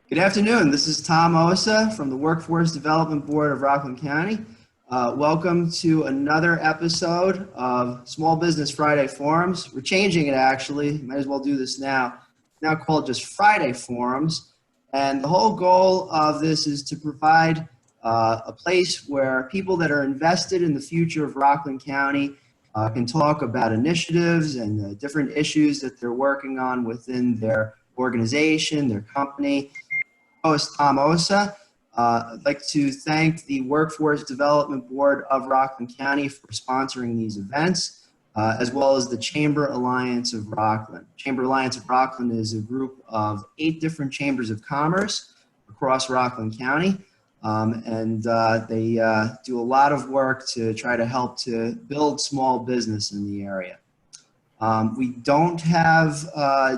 Good afternoon. This is Tom Osa from the Workforce Development Board of Rockland County. Welcome to another episode of Small Business Friday Forums. We're changing it actually. Might as well do this now. It's now called just Friday Forums. And the whole goal of this is to provide a place where people that are invested in the future of Rockland County can talk about initiatives and different issues that they're working on within their organization, their company. Host Tom Osa. I'd like to thank the Workforce Development Board of Rockland County for sponsoring these events, as well as the Chamber Alliance of Rockland. Chamber Alliance of Rockland is a group of 8 different chambers of commerce across Rockland County, and they do a lot of work to try to help to build small business in the area. We don't have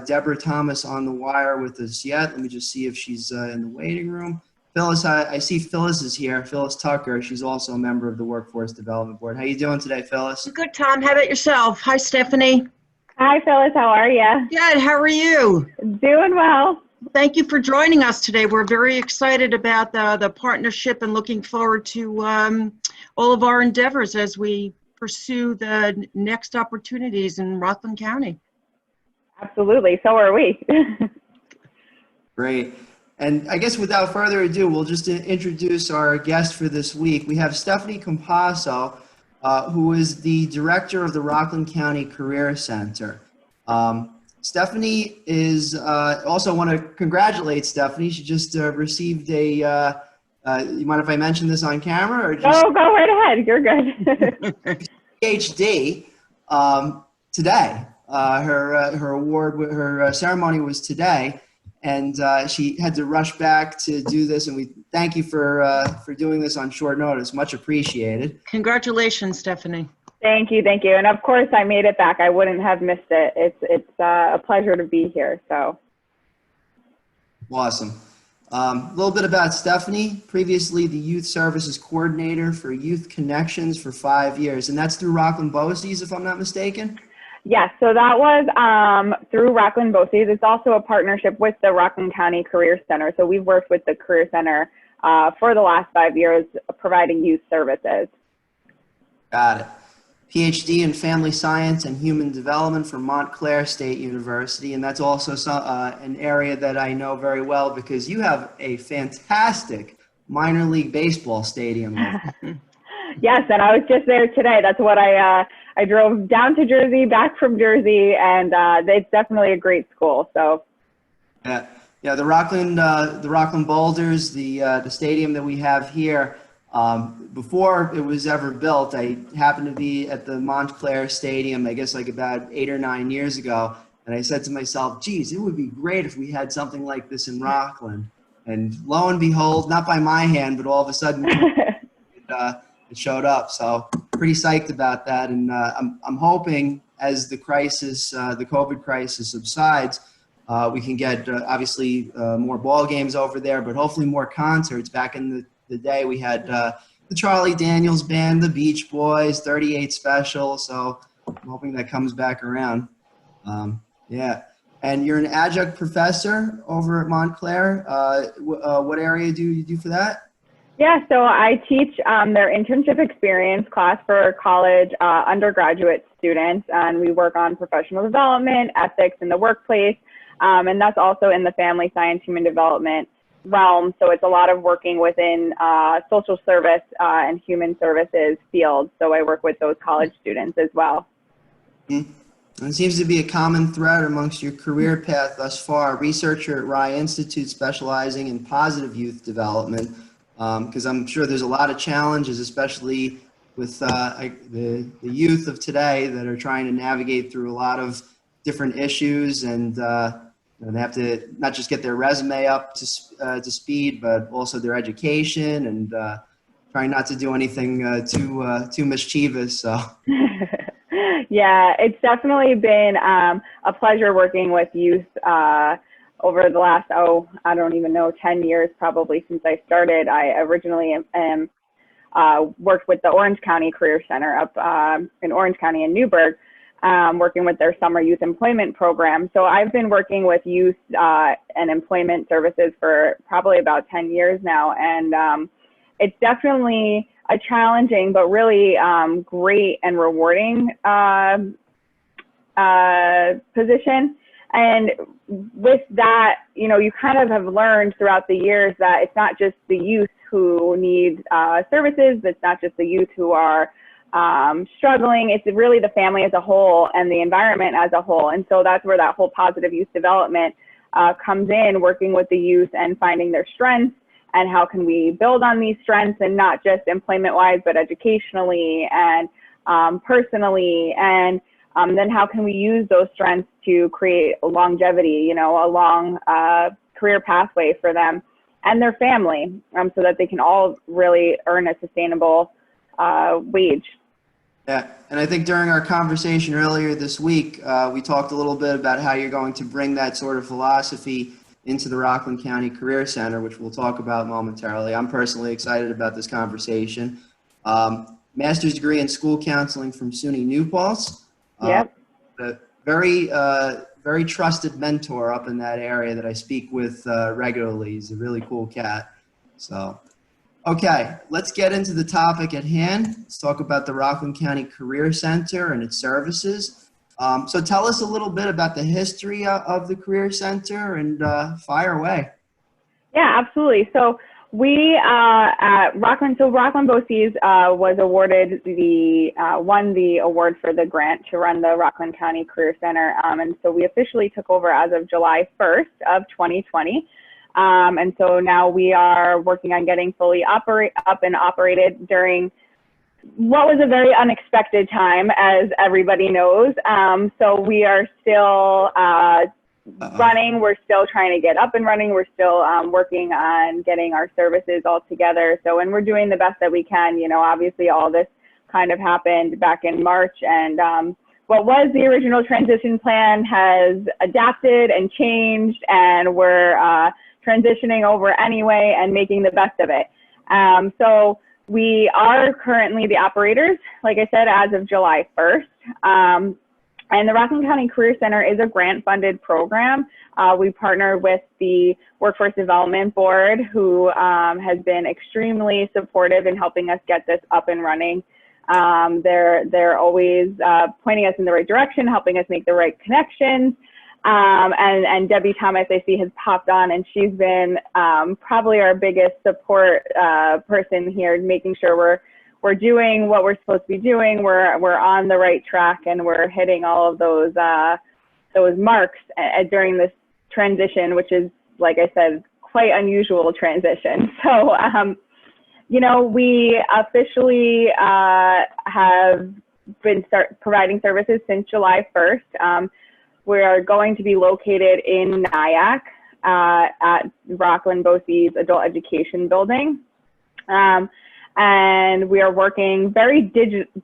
Deborah Thomas on the wire with us yet. Let me just see if she's in the waiting room. Phyllis, I see Phyllis is here. Phyllis Tucker. She's also a member of the Workforce Development Board. How you doing today, Phyllis? Good, Tom. How about yourself? Hi, Stephanie. Hi, Phyllis. How are you? Good. How are you? Doing well. Thank you for joining us today. We're very excited about the partnership and looking forward to all of our endeavors as we pursue the next opportunities in Rockland County. Absolutely. So are we. Great. And I guess without further ado, we'll just introduce our guest for this week. We have Stephanie Compasso, who is the director of the Rockland County Career Center. Stephanie is, also want to congratulate Stephanie. She just received a, you mind if I mention this on camera? Or just oh, go right ahead. You're good. PhD today. Her award, her ceremony was today, and she had to rush back to do this. And we thank you for doing this on short notice. Much appreciated. Congratulations, Stephanie. Thank you. Thank you. And of course, I made it back. I wouldn't have missed it. It's a pleasure to be here. So Awesome. A little bit about Stephanie. Previously, the Youth Services Coordinator for Youth Connections for 5 years, and that's through Rockland BOCES, if I'm not mistaken. yes, so that was through Rockland BOCES. It's also a partnership with the Rockland County Career Center. So we've worked with the Career Center for the last 5 years, providing youth services. Got it. PhD in Family Science and Human Development from Montclair State University, and that's also an area that I know very well because you have a fantastic minor league baseball stadium. Yes, and I was just there today. That's what I drove down to Jersey, back from Jersey, and it's definitely a great school. So Yeah, the Rockland Boulders, the stadium that we have here. Before it was ever built, I happened to be at the Montclair Stadium, I guess like about 8 or 9 years ago, and I said to myself, geez, it would be great if we had something like this in Rockland. And lo and behold, not by my hand, but all of a sudden it showed up. So pretty psyched about that, and I'm hoping as the crisis, the COVID crisis subsides, we can get obviously more ball games over there, but hopefully more concerts. Back in the day we had the Charlie Daniels Band, the Beach Boys, 38 Special, so I'm hoping that comes back around. Yeah, and you're an adjunct professor over at Montclair. What area do you do for that? yeah, so I teach their internship experience class for college undergraduate students, and we work on professional development, ethics in the workplace, and that's also in the family science, human development realm. So it's a lot of working within social service and human services fields. So I work with those college students as well. Mm-hmm. It seems to be a common thread amongst your career path thus far. Researcher at Ryte Institute specializing in positive youth development, because I'm sure there's a lot of challenges, especially with the youth of today that are trying to navigate through a lot of different issues, and they have to not just get their resume up to speed, but also their education, and trying not to do anything too mischievous. So. Yeah, it's definitely been a pleasure working with youth over the last, I don't even know, 10 years probably since I started. I originally worked with the Orange County Career Center up in Orange County in Newburgh. working with their summer youth employment program. So I've been working with youth and employment services for probably about 10 years now. And it's definitely a challenging but really great and rewarding position. And with that, you know, you kind of have learned throughout the years that it's not just the youth who need services, it's not just the youth who are struggling, it's really the family as a whole and the environment as a whole. And so that's where that whole positive youth development comes in, working with the youth and finding their strengths and how can we build on these strengths, and not just employment-wise, but educationally and personally. And then how can we use those strengths to create longevity, you know, a long career pathway for them and their family, so that they can all really earn a sustainable wage. Yeah, and I think during our conversation earlier this week, we talked a little bit about how you're going to bring that sort of philosophy into the Rockland County Career Center, which we'll talk about momentarily. I'm personally excited about this conversation. Master's degree in school counseling from SUNY New Paltz. Yep. A very trusted mentor up in that area that I speak with regularly. He's a really cool cat. So, okay, let's get into the topic at hand. Let's talk about the Rockland County Career Center and its services. So tell us a little bit about the history of the Career Center, and fire away. Yeah, absolutely. So we at Rockland BOCES was awarded won the award for the grant to run the Rockland County Career Center. And so we officially took over as of July 1st of 2020. And so now we are working on getting fully up and operated during what was a very unexpected time, as everybody knows. So we are still running. We're still trying to get up and running. We're still working on getting our services all together. So, and we're doing the best that we can. You know, obviously all this kind of happened back in March, and what was the original transition plan has adapted and changed, and we're transitioning over anyway and making the best of it. So we are currently the operators, like I said, as of July 1st. And the Rockland County Career Center is a grant-funded program. We partner with the Workforce Development Board, who has been extremely supportive in helping us get this up and running. They're always pointing us in the right direction, helping us make the right connections. And Debbie Thomas, I see, has popped on, and she's been probably our biggest support person here, making sure we're doing what we're supposed to be doing. We're on the right track, and we're hitting all of those marks during this transition, which is, like I said, quite unusual transition. So, you know, we officially have been providing services since July 1st. We are going to be located in Nyack at Rockland BOCES Adult Education Building. And we are working very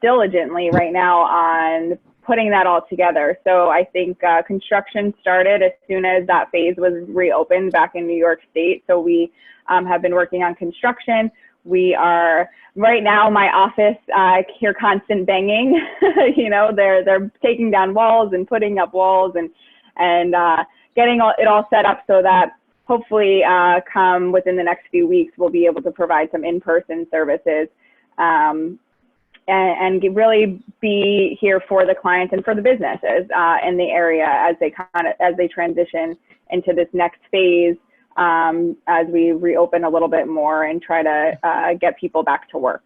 diligently right now on putting that all together. So I think construction started as soon as that phase was reopened back in New York State. So we have been working on construction. We are, right now, my office, I hear constant banging. You know, they're taking down walls and putting up walls and getting it all set up so that hopefully come within the next few weeks, we'll be able to provide some in-person services and really be here for the clients and for the businesses in the area as they transition into this next phase. As we reopen a little bit more and try to get people back to work.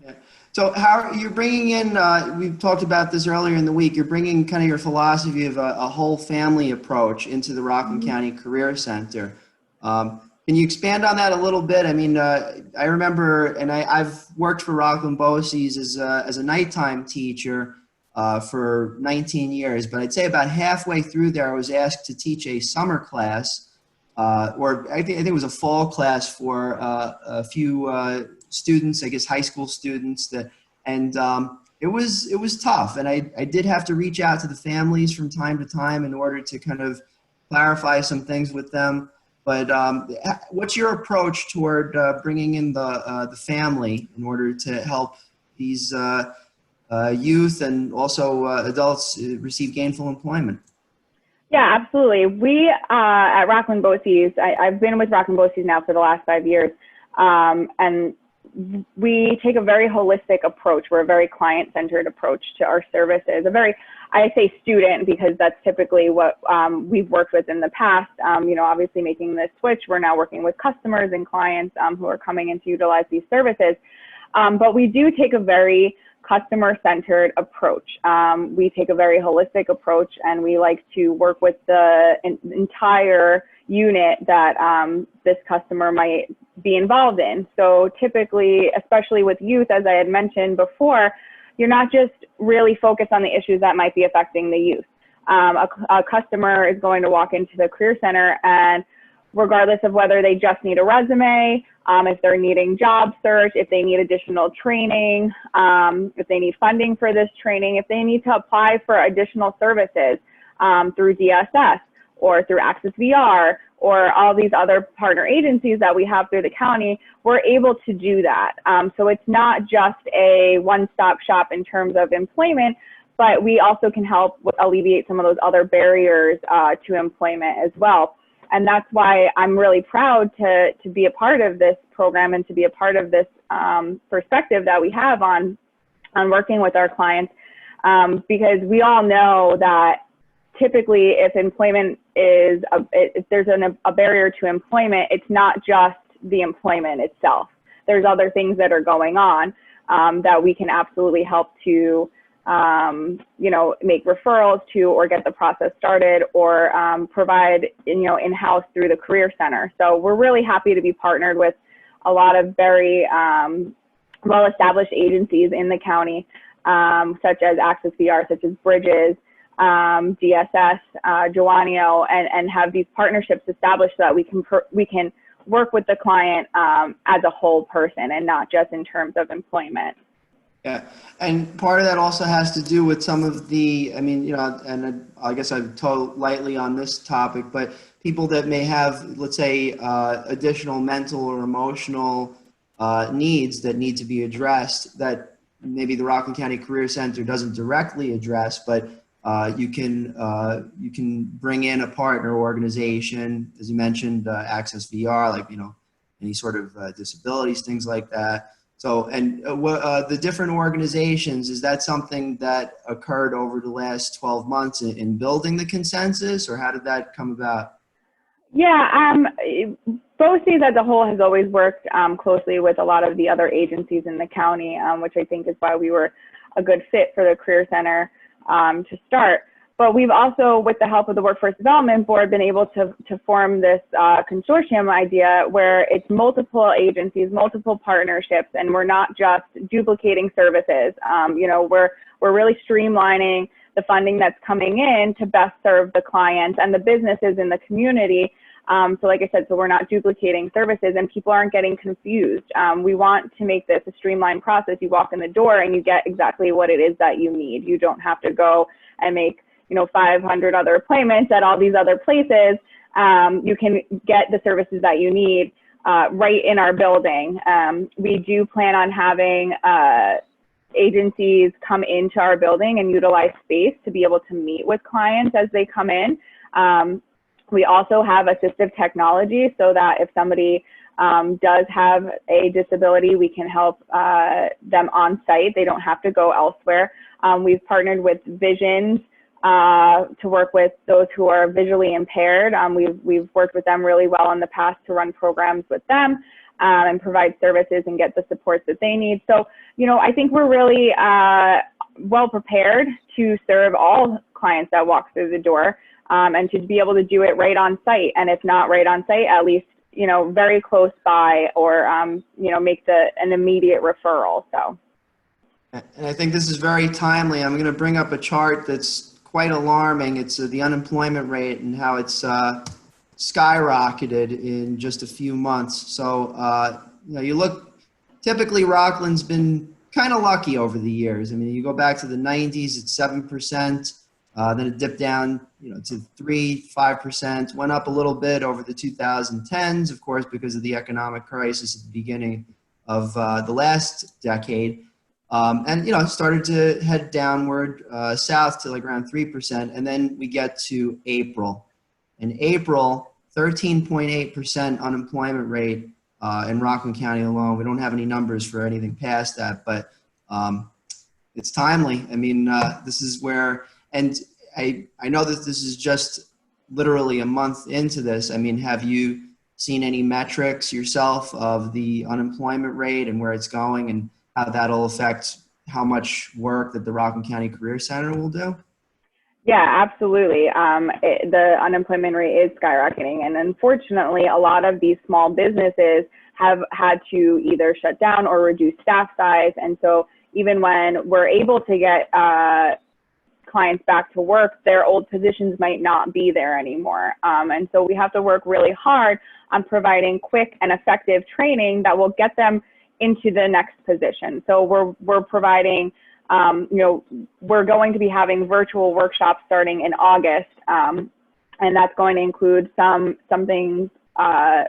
Yeah. So how you're bringing in, we've talked about this earlier in the week, you're bringing kind of your philosophy of a whole family approach into the Rockland County Career Center. Can you expand on that a little bit? I mean, I remember, and I've worked for Rockland BOCES as a nighttime teacher for 19 years, but I'd say about halfway through there, I was asked to teach a summer class. Or I think it was a fall class for a few students, I guess high school students. It was tough, and I did have to reach out to the families from time to time in order to kind of clarify some things with them. But what's your approach toward bringing in the family in order to help these youth and also adults receive gainful employment? Yeah, absolutely. We at Rockland BOCES, I've been with Rockland BOCES now for the last 5 years, and we take a very holistic approach. We're a very client-centered approach to our services. I say student because that's typically what we've worked with in the past. Obviously making this switch, we're now working with customers and clients who are coming in to utilize these services. But we do take a very customer-centered approach. We take a very holistic approach, and we like to work with the entire unit that this customer might be involved in. So typically, especially with youth, as I had mentioned before, you're not just really focused on the issues that might be affecting the youth. A customer is going to walk into the Career Center, and regardless of whether they just need a resume, if they're needing job search, if they need additional training, if they need funding for this training, if they need to apply for additional services through DSS or through Access VR or all these other partner agencies that we have through the county, we're able to do that. So it's not just a one-stop shop in terms of employment, but we also can help alleviate some of those other barriers to employment as well. And that's why I'm really proud to be a part of this program and to be a part of this perspective that we have on working with our clients, because we all know that typically if employment is, if there's a barrier to employment, it's not just the employment itself. There's other things that are going on that we can absolutely help to make referrals to, or get the process started, or provide, in-house through the Career Center. So we're really happy to be partnered with a lot of very well-established agencies in the county, such as Access VR, such as Bridges, DSS, Joanio, and have these partnerships established so that we can work with the client as a whole person and not just in terms of employment. Yeah, and part of that also has to do with some of the, and I guess I've told lightly on this topic, but people that may have, let's say, additional mental or emotional needs that need to be addressed that maybe the Rockland County Career Center doesn't directly address, but you can bring in a partner organization, as you mentioned, Access VR, like, any sort of disabilities, things like that. So, and the different organizations, is that something that occurred over the last 12 months in building the consensus, or how did that come about? Yeah, BOCES as a whole has always worked closely with a lot of the other agencies in the county, which I think is why we were a good fit for the Career Center to start. But we've also, with the help of the Workforce Development Board, been able to form this consortium idea where it's multiple agencies, multiple partnerships, and we're not just duplicating services. We're really streamlining the funding that's coming in to best serve the clients and the businesses in the community. So like I said, so we're not duplicating services and people aren't getting confused. We want to make this a streamlined process. You walk in the door and you get exactly what it is that you need. You don't have to go and make 500 other appointments at all these other places. You can get the services that you need right in our building. We do plan on having agencies come into our building and utilize space to be able to meet with clients as they come in. We also have assistive technology so that if somebody does have a disability, we can help them on site. They don't have to go elsewhere. We've partnered with Visions to work with those who are visually impaired. We've worked with them really well in the past to run programs with them and provide services and get the supports that they need. So, I think we're really well prepared to serve all clients that walk through the door and to be able to do it right on site. And if not right on site, at least, very close by, or, make an immediate referral. So. And I think this is very timely. I'm going to bring up a chart that's quite alarming. It's the unemployment rate and how it's skyrocketed in just a few months. So, you look, typically Rockland's been kind of lucky over the years. You go back to the 90s, it's 7%. Then it dipped down, to 3-5%, went up a little bit over the 2010s, of course, because of the economic crisis at the beginning of the last decade. And, you know, it started to head downward south to like around 3%. And then we get to April. In April, 13.8% unemployment rate in Rockland County alone. We don't have any numbers for anything past that, but it's timely. I mean, this is where, and I know that this is just literally a month into this. I mean, have you seen any metrics yourself of the unemployment rate and where it's going and how that'll affect how much work that the Rockland County Career Center will do? Yeah, absolutely. The unemployment rate is skyrocketing. And unfortunately, a lot of these small businesses have had to either shut down or reduce staff size. And so even when we're able to get clients back to work, their old positions might not be there anymore. And so we have to work really hard on providing quick and effective training that will get them into the next position. So we're providing, you know, we're going to be having virtual workshops starting in August. And that's going to include some things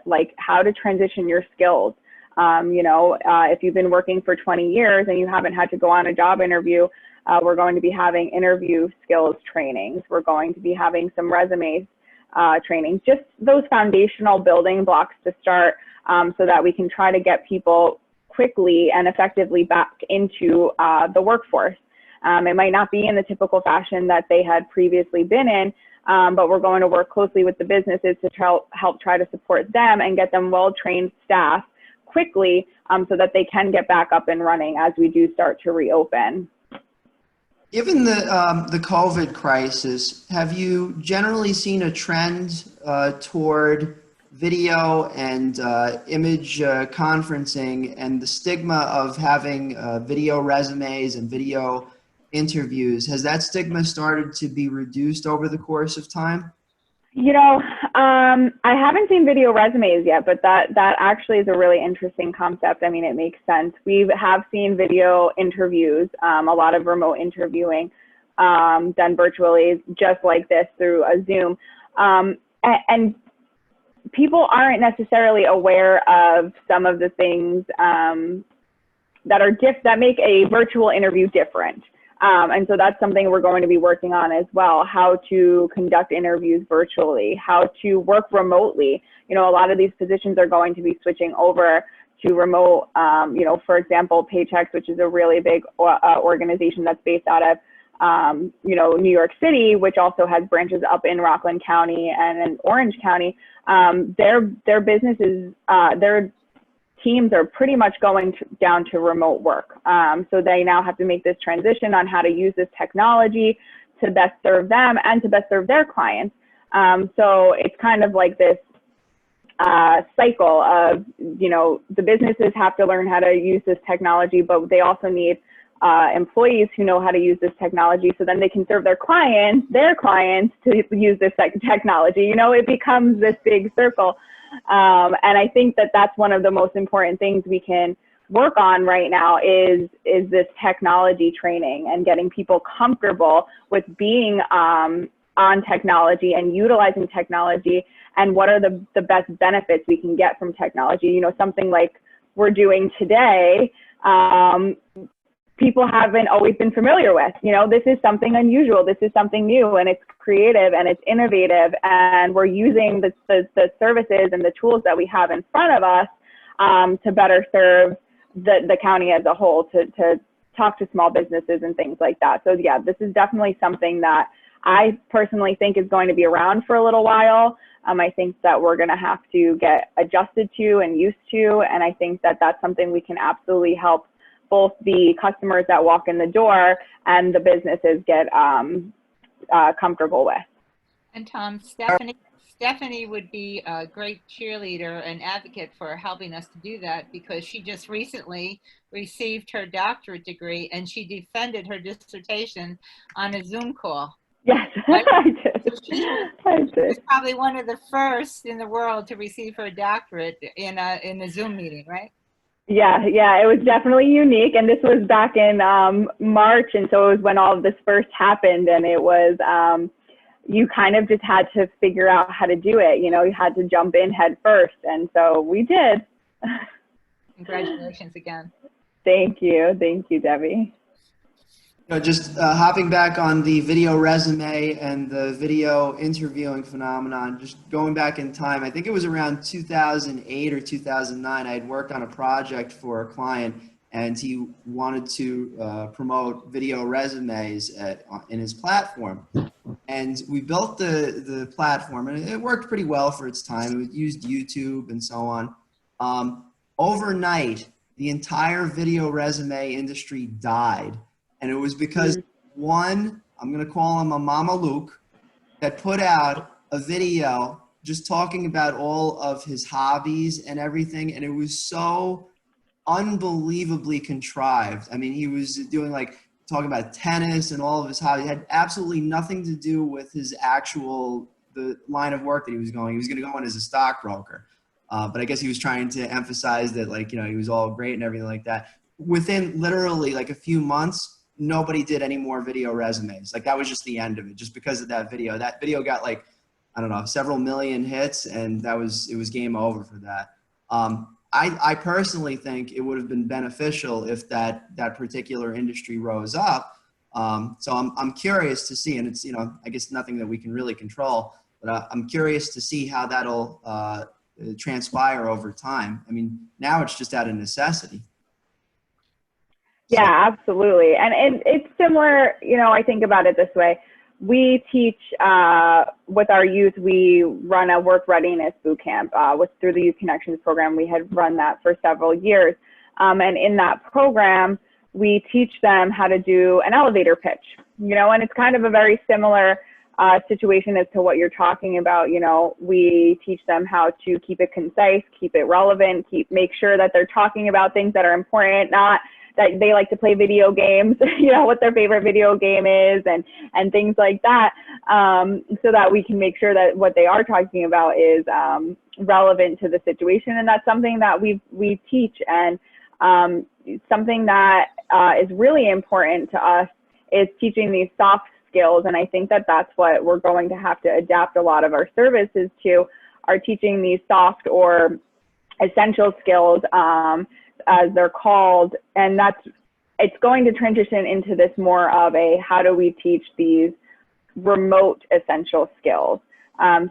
like how to transition your skills. You know, if you've been working for 20 years and you haven't had to go on a job interview, we're going to be having interview skills trainings. We're going to be having some resume trainings, just those foundational building blocks to start so that we can try to get people quickly and effectively back into the workforce. It might not be in the typical fashion that they had previously been in, but we're going to work closely with the businesses to help try to support them and get them well-trained staff quickly so that they can get back up and running as we do start to reopen. Given the COVID crisis, have you generally seen a trend toward video and image conferencing and the stigma of having video resumes and video interviews? Has that stigma started to be reduced over the course of time? You know, I haven't seen video resumes yet, but that actually is a really interesting concept. I mean, it makes sense. We have seen video interviews, a lot of remote interviewing done virtually, just like this through a Zoom. And people aren't necessarily aware of some of the things that make a virtual interview different. And so that's something we're going to be working on as well, how to conduct interviews virtually, how to work remotely. You know, a lot of these positions are going to be switching over to remote, you know, for example, Paychex, which is a really big organization that's based out of, you know, New York City, which also has branches up in Rockland County and in Orange County. Their businesses, their teams are pretty much going down to remote work. So they now have to make this transition on how to use this technology to best serve them and to best serve their clients. So it's kind of like this cycle of, you know, the businesses have to learn how to use this technology, but they also need employees who know how to use this technology so then they can serve their clients to use this technology. You know, it becomes this big circle. And I think that that's one of the most important things we can work on right now is this technology training and getting people comfortable with being on technology and utilizing technology and what are the best benefits we can get from technology. You know, something like we're doing today, people haven't always been familiar with. You know, this is something unusual, this is something new, and it's creative and it's innovative, and we're using the services and the tools that we have in front of us to better serve the county as a whole, to talk to small businesses and things like that. So yeah, this is definitely something that I personally think is going to be around for a little while. I think that we're going to have to get adjusted to and used to, and I think that that's something we can absolutely help both the customers that walk in the door and the businesses get comfortable with. And Tom, Stephanie would be a great cheerleader and advocate for helping us to do that, because she just recently received her doctorate degree and she defended her dissertation on a Zoom call. Yes, Right? I did. She's probably one of the first in the world to receive her doctorate in a Zoom meeting, right? Yeah, it was definitely unique. And this was back in March. And so it was when all of this first happened. And it was, you kind of just had to figure out how to do it. You know, you had to jump in head first. And so we did. Congratulations again. Thank you. Thank you, Debbie. Just hopping back on the video resume and the video interviewing phenomenon, just going back in time, I think it was around 2008 or 2009, I had worked on a project for a client, and he wanted to promote video resumes in his platform. And we built the platform, and it worked pretty well for its time. It used YouTube and so on. Overnight, the entire video resume industry died. And it was because one, I'm going to call him a Mama Luke, that put out a video just talking about all of his hobbies and everything. And it was so unbelievably contrived. I mean, he was doing talking about tennis and all of his hobbies. It had absolutely nothing to do with his the line of work that he was going. He was going to go in as a stockbroker. But I guess he was trying to emphasize that he was all great and everything like that. Within literally a few months, nobody did any more video resumes. That was just the end of it, just because of that video. That video got I don't know, several million hits, and it was game over for that. I personally think it would have been beneficial if that particular industry rose up. So I'm curious to see, and it's, I guess nothing that we can really control, but I'm curious to see how that'll transpire over time. I mean, now it's just out of necessity. Yeah, absolutely. And it's similar, I think about it this way. We teach with our youth, we run a work readiness boot camp through the Youth Connections program. We had run that for several years. And in that program, we teach them how to do an elevator pitch, and it's kind of a very similar situation as to what you're talking about. We teach them how to keep it concise, keep it relevant, make sure that they're talking about things that are important, not that they like to play video games, what their favorite video game is and things like that, so that we can make sure that what they are talking about is relevant to the situation. And that's something that we teach, and something that is really important to us is teaching these soft skills. And I think that that's what we're going to have to adapt a lot of our services to, are teaching these soft or essential skills, as they're called. And it's going to transition into this more of a, how do we teach these remote essential skills?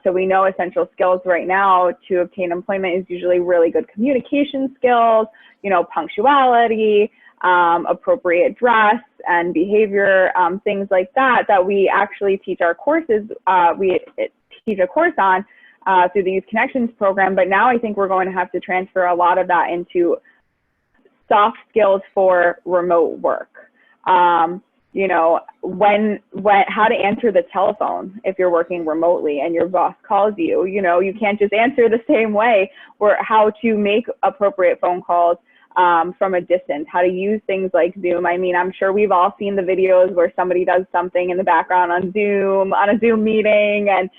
So we know essential skills right now to obtain employment is usually really good communication skills, punctuality, appropriate dress and behavior, things like that we actually teach our courses. We teach a course on through the Youth Connections program. But now I think we're going to have to transfer a lot of that into soft skills for remote work. How to answer the telephone if you're working remotely and your boss calls you, you can't just answer the same way, or how to make appropriate phone calls from a distance, how to use things like Zoom. I mean, I'm sure we've all seen the videos where somebody does something in the background on a Zoom meeting, and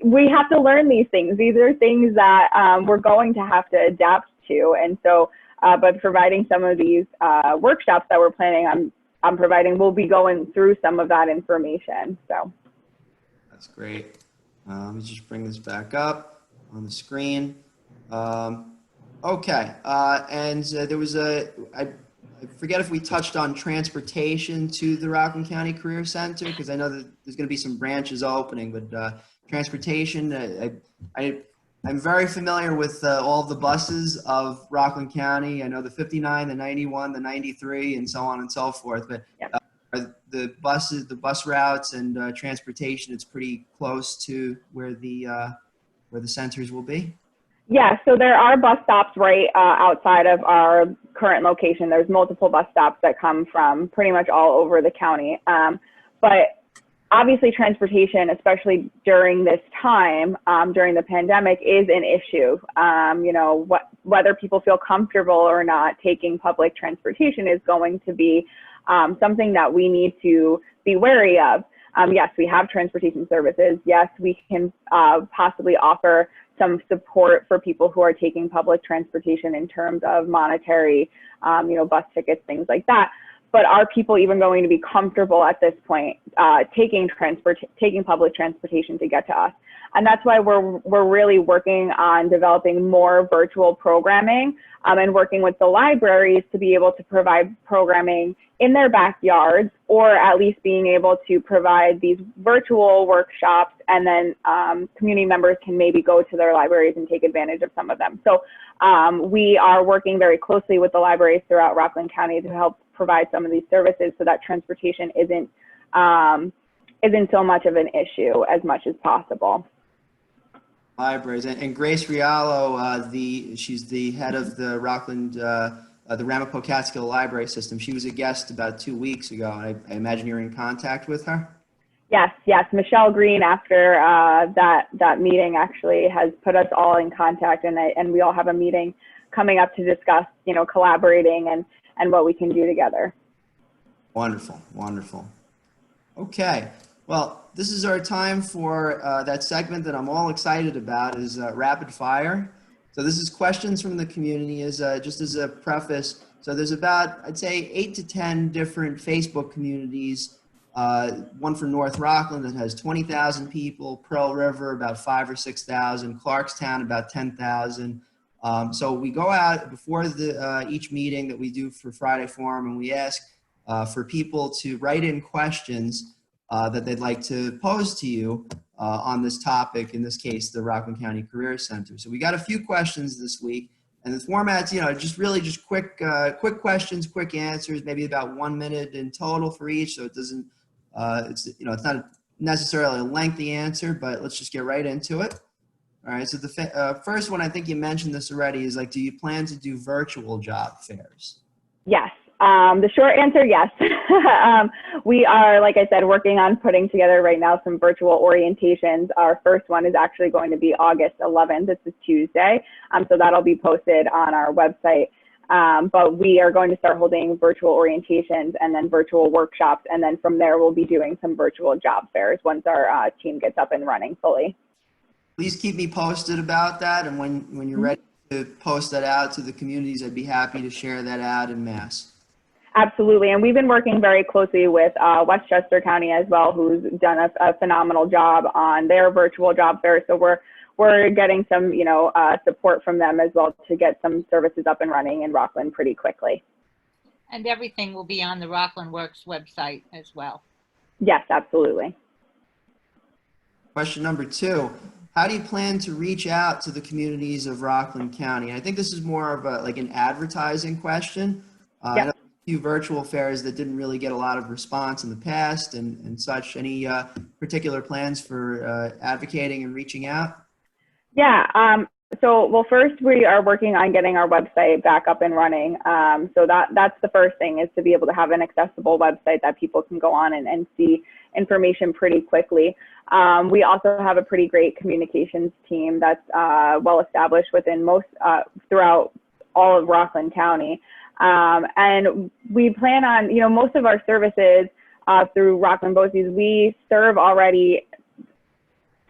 we have to learn these things. These are things that we're going to have to adapt to. And so, but providing some of these workshops that we're planning on providing, we'll be going through some of that information. So that's great. Let me just bring this back up on the screen. Okay, and there was I forget if we touched on transportation to the Rockland County Career Center, because I know that there's going to be some branches opening, but transportation, I'm very familiar with all of the buses of Rockland County. I know the 59, the 91, the 93, and so on and so forth, but the bus routes and transportation, it's pretty close to where the centers will be. Yeah, so there are bus stops right outside of our current location. There's multiple bus stops that come from pretty much all over the county. But obviously transportation, especially during this time, during the pandemic, is an issue. Whether people feel comfortable or not taking public transportation is going to be something that we need to be wary of. Yes, we have transportation services. Yes, we can possibly offer some support for people who are taking public transportation in terms of monetary, bus tickets, things like that. but are people even going to be comfortable at this point taking public transportation to get to us? And that's why we're really working on developing more virtual programming and working with the libraries to be able to provide programming in their backyards, or at least being able to provide these virtual workshops, and then community members can maybe go to their libraries and take advantage of some of them. So we are working very closely with the libraries throughout Rockland County to help provide some of these services so that transportation isn't so much of an issue as much as possible. Libraries. And Grace Riallo, she's the head of the Rockland, the Ramapo Catskill Library System. She was a guest about 2 weeks ago. I imagine you're in contact with her? Yes. Michelle Green, after that meeting, actually has put us all in contact, and we all have a meeting coming up to discuss, collaborating and what we can do together. Wonderful, wonderful. Okay. Well, this is our time for that segment that I'm all excited about, is rapid fire. So this is questions from the community, just as a preface. So there's about, I'd say, 8 to 10 different Facebook communities. One for North Rockland that has 20,000 people, Pearl River about 5,000 or 6,000, Clarkstown about 10,000. So we go out before each meeting that we do for Friday Forum, and we ask for people to write in questions that they'd like to pose to you on this topic, in this case, the Rockland County Career Center. So we got a few questions this week, and the format's, just quick questions, quick answers, maybe about 1 minute in total for each. So it doesn't, it's not necessarily a lengthy answer, but let's just get right into it. All right. So the first one, I think you mentioned this already, is do you plan to do virtual job fairs? Yes. The short answer, yes. We are, like I said, working on putting together right now some virtual orientations. Our first one is actually going to be August 11th. This is Tuesday. So that'll be posted on our website. But we are going to start holding virtual orientations and then virtual workshops. And then from there, we'll be doing some virtual job fairs once our team gets up and running fully. Please keep me posted about that. And when you're ready to post that out to the communities, I'd be happy to share that out en masse. Absolutely. And we've been working very closely with Westchester County as well, who's done a phenomenal job on their virtual job fair. So we're getting some, support from them as well to get some services up and running in Rockland pretty quickly. And everything will be on the Rockland Works website as well. Yes, absolutely. Question number 2. How do you plan to reach out to the communities of Rockland County? And I think this is more of an advertising question. Yep. I know a few virtual fairs that didn't really get a lot of response in the past and such. Any particular plans for advocating and reaching out? Yeah. Well, first we are working on getting our website back up and running. So that's the first thing, is to be able to have an accessible website that people can go on and see information pretty quickly. We also have a pretty great communications team that's well established within throughout all of Rockland County. And we plan on, most of our services through Rockland BOCES, we serve already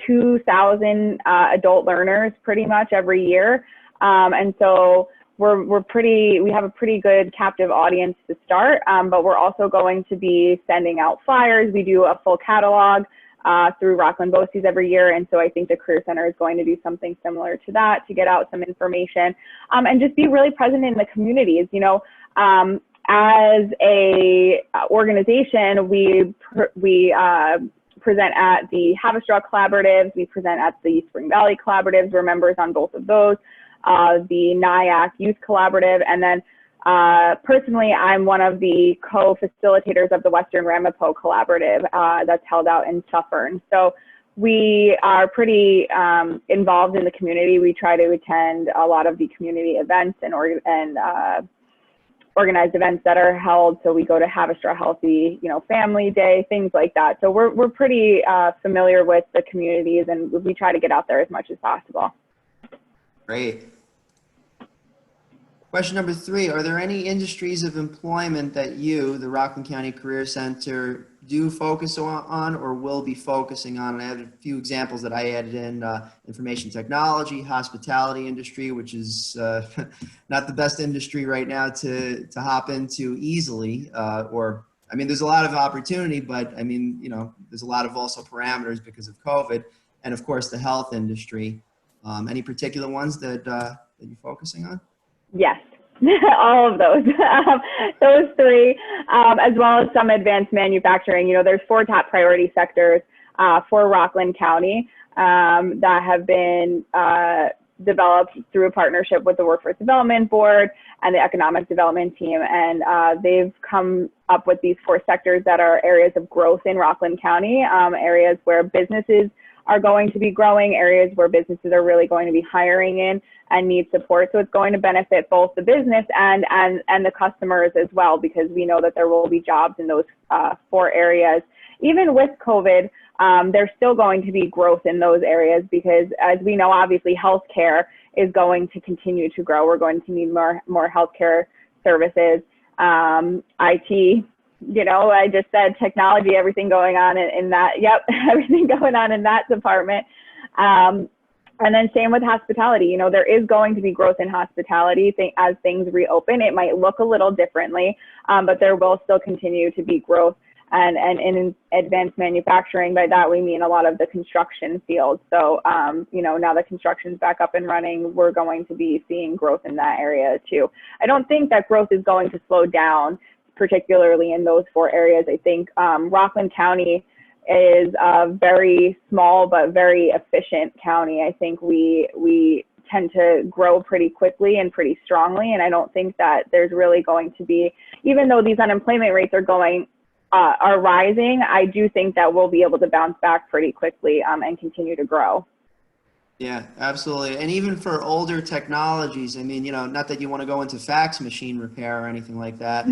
2,000 adult learners pretty much every year. And so we have a pretty good captive audience to start, but we're also going to be sending out flyers. We do a full catalog through Rockland BOCES every year. And so I think the Career Center is going to do something similar to that, to get out some information and just be really present in the communities. As a organization, we present at the Havistraw Collaboratives, we present at the Spring Valley Collaboratives. We're members on both of those, the Nyack Youth Collaborative, and then personally, I'm one of the co-facilitators of the Western Ramapo Collaborative that's held out in Suffern. So we are pretty involved in the community. We try to attend a lot of the community events and organized events that are held. So we go to Havistraw Healthy, Family Day, things like that. So we're pretty familiar with the communities, and we try to get out there as much as possible. Great. Question number 3, are there any industries of employment that you, the Rockland County Career Center, do focus on or will be focusing on. And I have a few examples that I added in: information technology, hospitality industry, which is not the best industry right now to hop into easily. I mean, there's a lot of opportunity, but I mean, there's a lot of also parameters because of COVID, and of course the health industry. Any particular ones that you're focusing on? Yes. All of those, those three, as well as some advanced manufacturing. There's 4 top priority sectors for Rockland County that have been developed through a partnership with the Workforce Development Board and the Economic Development Team. And they've come up with these 4 sectors that are areas of growth in Rockland County, areas where businesses are going to be growing, areas where businesses are really going to be hiring in and need support. So it's going to benefit both the business and the customers as well, because we know that there will be jobs in those 4 areas. Even with COVID, there's still going to be growth in those areas because, as we know, obviously healthcare is going to continue to grow. We're going to need more healthcare services, IT. I just said technology, everything going on in that. Yep, everything going on in that department. And then same with hospitality. There is going to be growth in hospitality as things reopen. It might look a little differently, but there will still continue to be growth. And in advanced manufacturing, by that we mean a lot of the construction fields. So, now that construction's back up and running, we're going to be seeing growth in that area too. I don't think that growth is going to slow down, particularly in those 4 areas. I think Rockland County is a very small but very efficient county. I think we tend to grow pretty quickly and pretty strongly, and I don't think that there's really going to be, even though these unemployment rates are rising, I do think that we'll be able to bounce back pretty quickly and continue to grow. Yeah, absolutely. And even for older technologies, I mean, not that you want to go into fax machine repair or anything like that.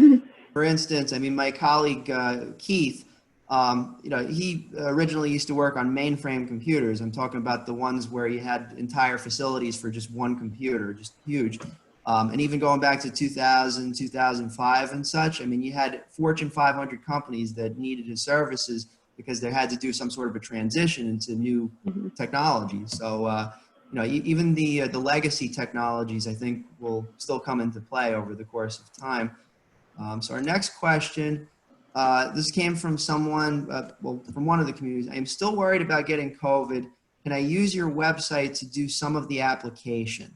For instance, I mean, my colleague Keith, he originally used to work on mainframe computers. I'm talking about the ones where you had entire facilities for just one computer, just huge. And even going back to 2000, 2005 and such, I mean, you had Fortune 500 companies that needed his services because they had to do some sort of a transition into new technology. So, even the legacy technologies, I think, will still come into play over the course of time. So our next question, this came from someone, from one of the communities. I am still worried about getting COVID. Can I use your website to do some of the application?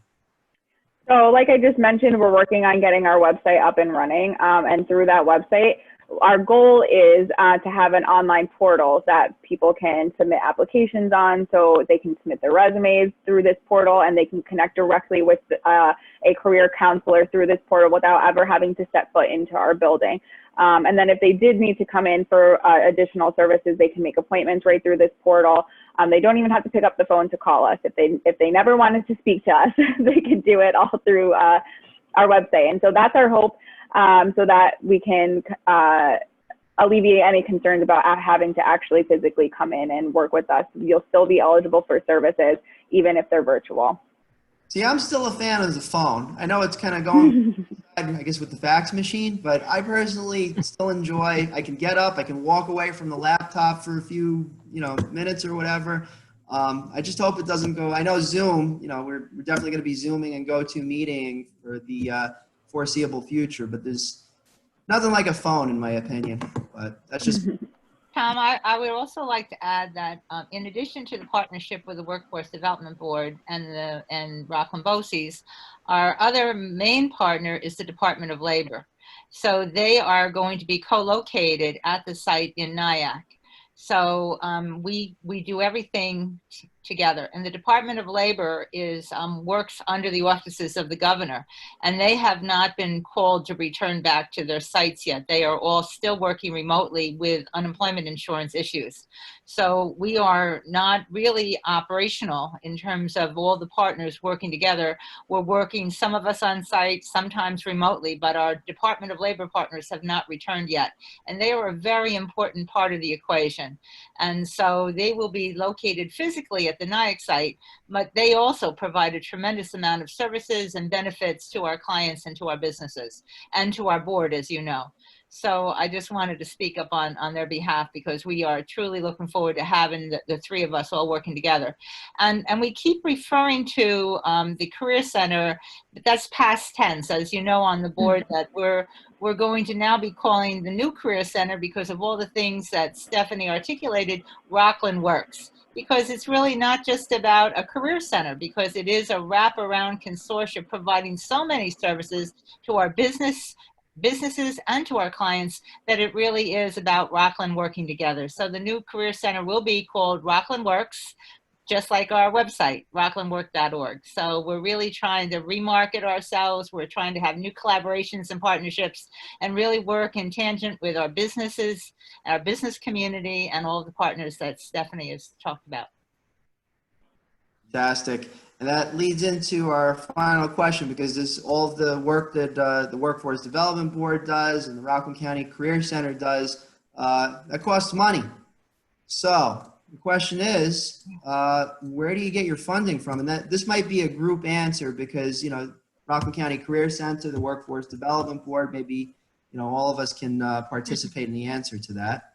So like I just mentioned, we're working on getting our website up and running. And through that website, our goal is to have an online portal that people can submit applications on. So they can submit their resumes through this portal, and they can connect directly with a career counselor through this portal without ever having to step foot into our building. And then if they did need to come in for additional services, they can make appointments right through this portal. They don't even have to pick up the phone to call us. If they never wanted to speak to us, they could do it all through our website. And so that's our hope, so that we can alleviate any concerns about having to actually physically come in and work with us. You'll still be eligible for services, even if they're virtual. See, I'm still a fan of the phone. I know it's kind of going, I guess, with the fax machine, but I personally still enjoy, I can get up, I can walk away from the laptop for a few, minutes or whatever. I just hope it doesn't go, I know Zoom, we're definitely going to be Zooming and GoToMeeting for the foreseeable future, but there's nothing like a phone in my opinion, but that's just Tom, I would also like to add that in addition to the partnership with the Workforce Development Board and Rockland BOCES, our other main partner is the Department of Labor. So they are going to be co-located at the site in Nyack. So we do everything together, and the Department of Labor works under the auspices of the governor, and they have not been called to return back to their sites yet. They are all still working remotely with unemployment insurance issues. So we are not really operational in terms of all the partners working together. We're working, some of us on site, sometimes remotely, but our Department of Labor partners have not returned yet. And they are a very important part of the equation. And so they will be located physically at the Nyack site, but they also provide a tremendous amount of services and benefits to our clients and to our businesses and to our board, as you know. So I just wanted to speak up on their behalf, because we are truly looking forward to having the three of us all working together. And we keep referring to the Career Center, but that's past tense, as you know, on the board, that we're going to now be calling the new Career Center, because of all the things that Stephanie articulated, Rockland Works. Because it's really not just about a career center, because it is a wraparound consortium providing so many services to our businesses and to our clients, that it really is about Rockland working together. So the new Career Center will be called Rockland Works, just like our website, rocklandwork.org. So we're really trying to remarket ourselves. We're trying to have new collaborations and partnerships, and really work in tangent with our businesses, our business community, and all of the partners that Stephanie has talked about. Fantastic. And that leads into our final question, because this all of the work that the Workforce Development Board does and the Rockland County Career Center does, that costs money. So the question is, where do you get your funding from? And this might be a group answer, because, Rockland County Career Center, the Workforce Development Board, maybe, all of us can participate in the answer to that.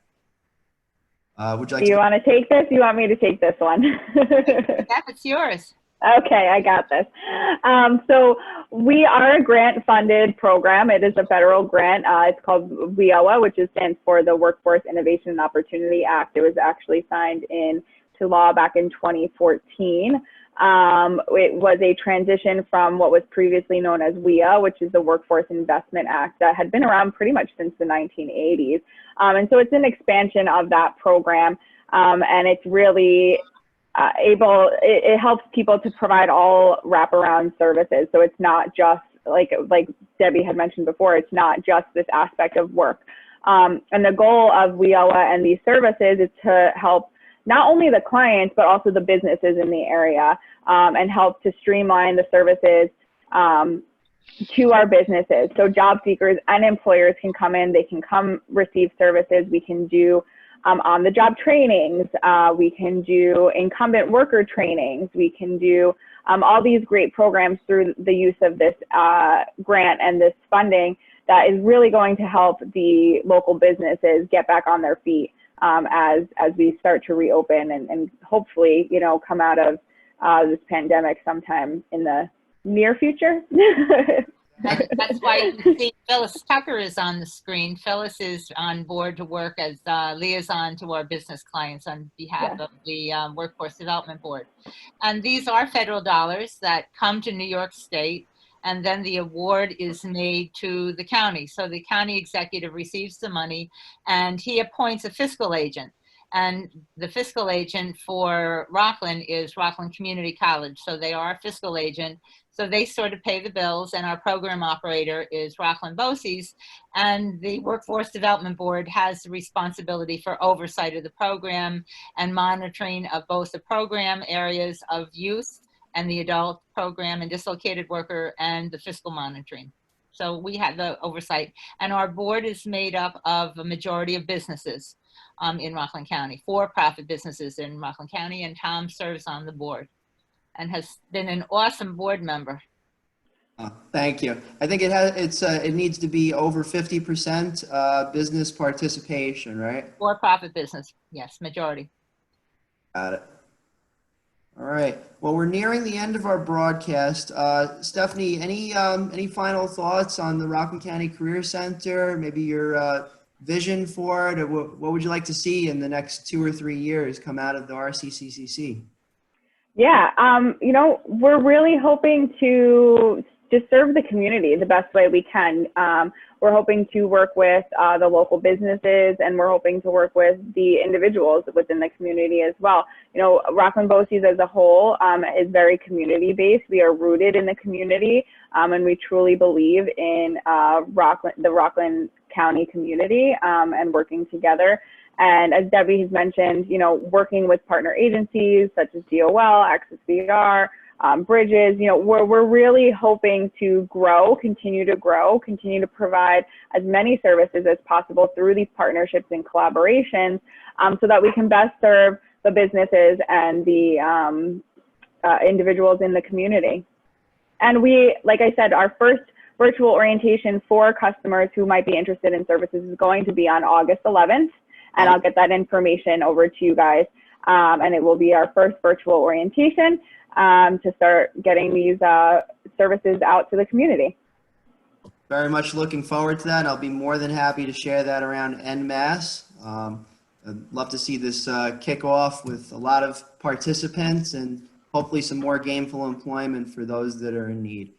Would you like Do you want to take this? You want me to take this one? Steph, it's yours. Okay, I got this. So we are a grant-funded program. It is a federal grant. It's called WIOA, which stands for the Workforce Innovation and Opportunity Act. It was actually signed into law back in 2014. It was a transition from what was previously known as WIA, which is the Workforce Investment Act, that had been around pretty much since the 1980s. And so it's an expansion of that program, and it's really it helps people to provide all wraparound services. So it's not just like Debbie had mentioned before, it's not just this aspect of work. And the goal of WIOA and these services is to help not only the clients, but also the businesses in the area, and help to streamline the services to our businesses. So job seekers and employers can come in, they can come receive services. We can do on-the-job trainings, we can do incumbent worker trainings, we can do all these great programs through the use of this grant and this funding that is really going to help the local businesses get back on their feet as we start to reopen and hopefully, come out of this pandemic sometime in the near future. That's why you see Phyllis Tucker is on the screen. Phyllis is on board to work as liaison to our business clients on behalf of the Workforce Development Board. And these are federal dollars that come to New York State, and then the award is made to the county. So the county executive receives the money, and he appoints a fiscal agent. And the fiscal agent for Rockland is Rockland Community College. So they are a fiscal agent. So they sort of pay the bills, and our program operator is Rockland BOCES, and the Workforce Development Board has the responsibility for oversight of the program and monitoring of both the program areas of youth and the adult program and dislocated worker and the fiscal monitoring. So we have the oversight, and our board is made up of a majority of businesses in Rockland County, for-profit businesses in Rockland County, and Tom serves on the board and has been an awesome board member. Thank you. I think it needs to be over 50% business participation, right? For-profit business, yes, majority. Got it. All right. Well, we're nearing the end of our broadcast. Stephanie, any final thoughts on the Rockland County Career Center? Maybe your vision for it, or what would you like to see in the next 2 or 3 years come out of the RCCCC? Yeah, we're really hoping to just serve the community the best way we can. We're hoping to work with the local businesses, and we're hoping to work with the individuals within the community as well. Rockland BOCES as a whole is very community-based. We are rooted in the community, and we truly believe in the Rockland County community and working together. And as Debbie has mentioned, working with partner agencies such as DOL, Access VR, Bridges, we're really hoping to continue to provide as many services as possible through these partnerships and collaborations, so that we can best serve the businesses and the individuals in the community. And we, like I said, our first virtual orientation for customers who might be interested in services is going to be on August 11th, and I'll get that information over to you guys. And it will be our first virtual orientation to start getting these services out to the community. Very much looking forward to that. I'll be more than happy to share that around en masse. I'd love to see this kick off with a lot of participants and hopefully some more gainful employment for those that are in need.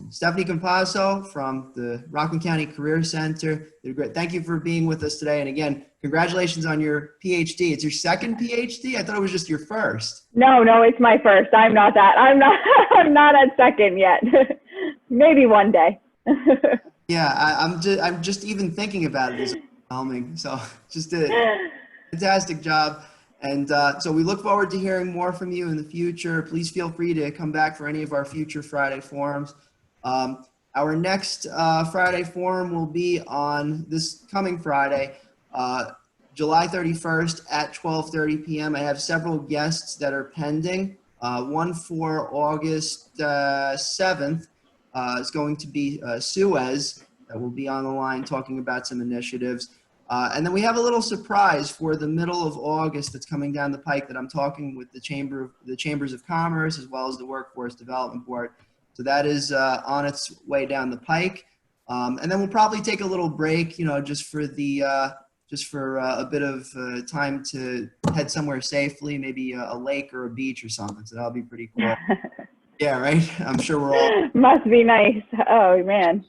Stephanie Compasso from the Rockland County Career Center. Thank you for being with us today. And again, congratulations on your PhD. It's your second PhD? I thought it was just your first. No, it's my first. I'm not that. I'm not at second yet. Maybe one day. Yeah, I'm just even thinking about it is overwhelming. So just a fantastic job. And so we look forward to hearing more from you in the future. Please feel free to come back for any of our future Friday forums. Our next Friday forum will be on this coming Friday, July 31st at 12:30 p.m. I have several guests that are pending. One for August 7th is going to be Suez that will be on the line talking about some initiatives. And then we have a little surprise for the middle of August that's coming down the pike that I'm talking with the Chambers of Commerce as well as the Workforce Development Board. So that is on its way down the pike. And then we'll probably take a little break, just for a bit of time to head somewhere safely, maybe a lake or a beach or something. So that'll be pretty cool. Yeah, right? I'm sure we're all. Must be nice. Oh, man.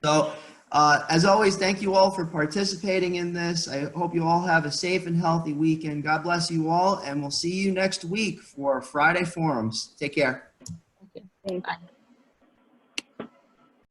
So, as always, thank you all for participating in this. I hope you all have a safe and healthy weekend. God bless you all, and we'll see you next week for Friday Forums. Take care. Okay. Thanks. Bye.